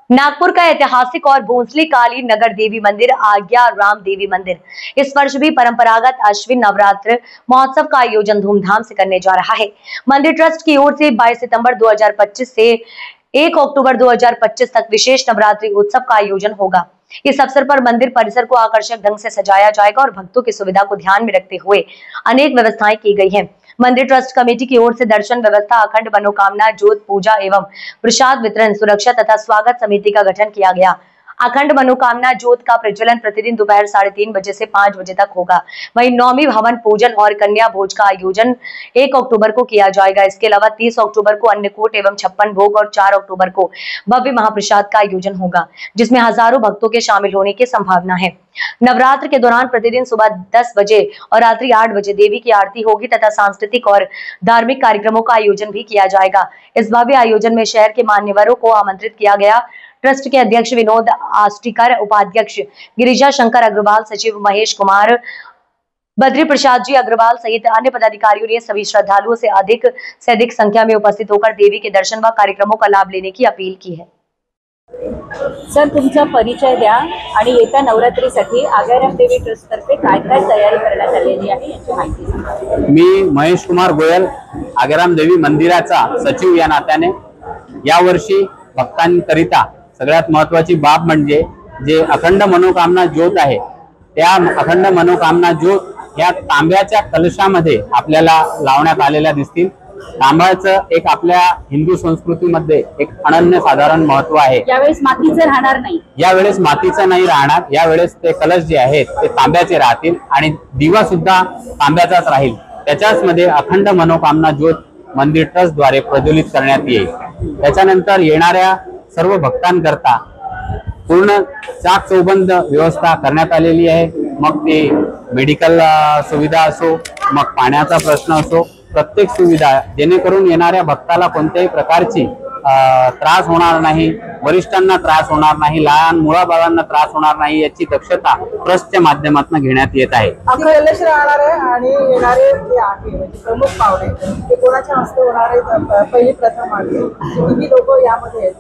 नागपुर का ऐतिहासिक और भोंसले काली नगर देवी मंदिर आज्ञा राम देवी मंदिर इस वर्ष भी परंपरागत अश्विन नवरात्र महोत्सव का आयोजन धूमधाम से करने जा रहा है। मंदिर ट्रस्ट की ओर से 22 सितंबर 2025 से 1 अक्टूबर 2025 तक विशेष नवरात्रि उत्सव का आयोजन होगा। इस अवसर पर मंदिर परिसर को आकर्षक ढंग से सजाया जाएगा और भक्तों की सुविधा को ध्यान में रखते हुए अनेक व्यवस्थाएं की गई हैं। मंदिर ट्रस्ट कमेटी की ओर से दर्शन व्यवस्था, अखंड मनोकामना ज्योत पूजा एवं प्रसाद वितरण, सुरक्षा तथा स्वागत समिति का गठन किया गया। अखंड मनोकामना ज्योत का प्रज्वलन प्रतिदिन दोपहर 3:30 बजे से 5 बजे तक होगा। वहीं नौमी हवन पूजन और कन्या भोज का आयोजन 1 अक्टूबर को किया जाएगा। इसके अलावा 30 अक्टूबर को अन्नकूट एवं 56 भोग और 4 अक्टूबर को भव्य महाप्रसाद का आयोजन होगा, जिसमें हजारों भक्तों के शामिल होने की संभावना है। नवरात्र के दौरान प्रतिदिन सुबह 10 बजे और रात्रि 8 बजे देवी की आरती होगी तथा सांस्कृतिक और धार्मिक कार्यक्रमों का आयोजन भी किया जाएगा। इस भव्य आयोजन में शहर के मान्यवरों को आमंत्रित किया गया। ट्रस्ट के अध्यक्ष विनोद आष्टीकर, उपाध्यक्ष गिरिजा शंकर अग्रवाल, सचिव महेश कुमार, बद्री प्रसाद जी अग्रवाल सहित अन्य पदाधिकारियों ने सभी श्रद्धालुओं से अधिक संख्या में उपस्थित होकर देवी के दर्शन व कार्यक्रमों का लाभ लेने की अपील की है। सर, तुमचा परिचय द्या आणि येत्या नवरात्रीसाठी आगाराम देवी ट्रस्ट तर्फे काय काय तयारी करण्यात आलेली आहे याची माहिती सांगा। मी महेश कुमार गोयल, आगाराम देवी मंदिराचा सचिव या नात्याने यावर्षी भक्तांकरिता सगळ्यात महत्त्वाची बाब म्हणजे जे अखंड मनोकामना ज्योत आहे, त्या अखंड मनोकामना ज्योत या तांब्याच्या कलशामध्ये आपल्याला लावण्यात आलेल्या दिसतील। तांब्याचं एक आपल्या हिंदू संस्कृतीमध्ये एक अनन्यसाधारण महत्त्व आहे। यावेळेस मातीचं राहणार नाही, यावेळेस मातीचं नाही राहणार, यावेळेस ते कलश जे आहेत ते तांब्याचे राहतील आणि दिवा सुद्धा तांब्याचाच राहील। त्याच्याच मध्ये अखंड मनोकामना ज्योत मंदिर ट्रस्ट द्वारे प्रज्वलित करण्यात येईल। त्याच्यानंतर येणाऱ्या सर्व भक्तांकरता पूर्ण चाक चौबंद व्यवस्था करण्यात आलेली आहे। मग ते मेडिकल सुविधा असो, मग पाण्याचा प्रश्न असो, प्रत्येक सुविधा जेणेकरून येणाऱ्या भक्ताला कोणत्याही प्रकारची त्रास होणार नाही, वरिष्ठांना त्रास होणार नाही, लहान मुलाबाळांना त्रास होणार नाही याची दक्षता ट्रस्टच्या माध्यमातून घेण्यात येत आहे। कलश राहणार आहे आणि येणारे जे आहे म्हणजे प्रमुख पाहुणे ते कोणाच्या हस्ते होणार आहे? पहिली प्रथम आहे किती लोक यामध्ये आहेत?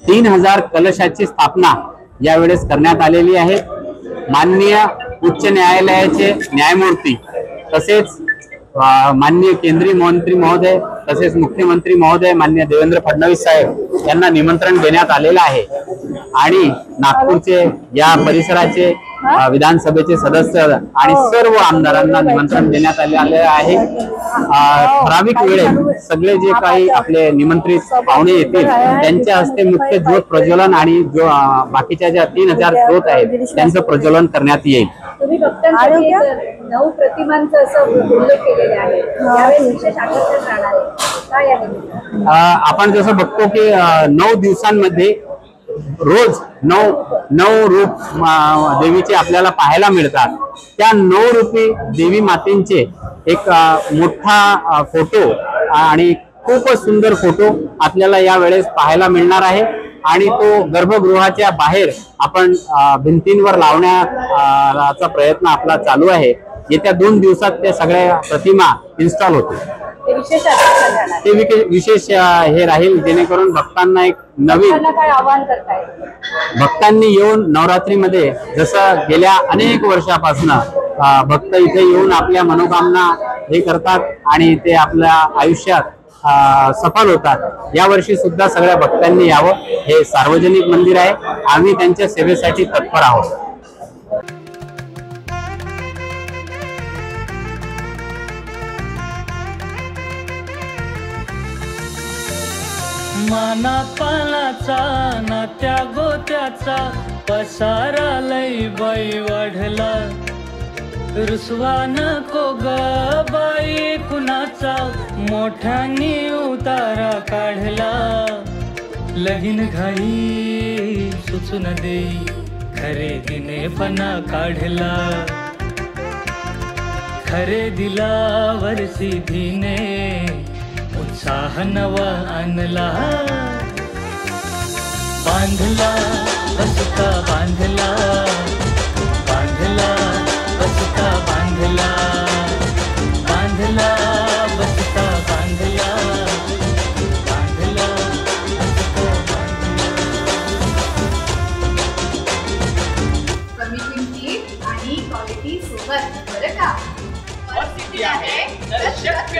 3000 कलशाची स्थापना यावेळेस करण्यात आलेली आहे। माननीय उच्च न्यायालयाचे न्यायमूर्ती तसेच माननीय केंद्रीय मंत्री महोदय तसेच मुख्यमंत्री महोदय माननीय देवेंद्र फडणवीस साहेब यांना निमंत्रण देण्यात आलेलं आहे आणि नागपूरचे या परिसराचे विधानसभेचे सदस्य आणि सर्व आमदारांना निमंत्रण देण्यात आले आहे। ठराविक वेळेत सगळे जे काही आपले निमंत्रित पाहुणे येतील त्यांच्या हस्ते मुख्य ज्योत प्रज्वलन आणि जो बाकीच्या ज्या 3000 ज्योत आहेत त्यांचं प्रज्वलन करण्यात येईल। तुम्ही भक्तांसाठी 9 प्रतिमांचा असं उल्लेख केलेला आहे, यावेळी विशेष आकर्षण राहणार आहे, काय आहे? आपण जसं बघतो की 9 दिवसांमध्ये रोज 9 रूप देवीचे आपल्याला पाहायला मिळतात। त्या 9 रूपी देवी मातेंचे एक मोठा फोटो आणि खूपच सुंदर फोटो आपल्याला या वेळेस पाहायला मिळणार आहे आणि तो गर्भगृहाच्या बाहेर आपण भिंतींवर लावण्याचा प्रयत्न आपला चालू आहे। येत्या 2 दिवसात त्या सगळ्या प्रतिमा इन्स्टॉल होतील। ते विशेष हे राहील जेणेकरून भक्तांना एक नवीन काय आवाहन करताय? भक्तांनी येऊन नवरात्रीमध्ये जसं गेल्या अनेक वर्षापासून भक्त इथे येऊन आपल्या मनोकामना हे करतात आणि ते आपल्या आयुष्यात सफल होतात। यावर्षी सुद्धा सगळ्या भक्तांनी यावं। हे सार्वजनिक मंदिर आहे, आम्ही त्यांच्या सेवेसाठी तत्पर आहोत। माना पानाचा नात्या गोत्याचा पसारा लई बाई वाढला, रुसवा नको ग बाई कुणाचा मोठ्यानी उतारा काढला। लगीन घाई सुचून देई खरेदीने पणा काढला, खरेदीला वर्षी धीने उत्साह नवा आणला। बांधला बसका बांधला, बांधला बसका बांधला, बांधला बसका बांधला, बांधला बसका बांधला। बरं का? और सिटी आहे तर शक्य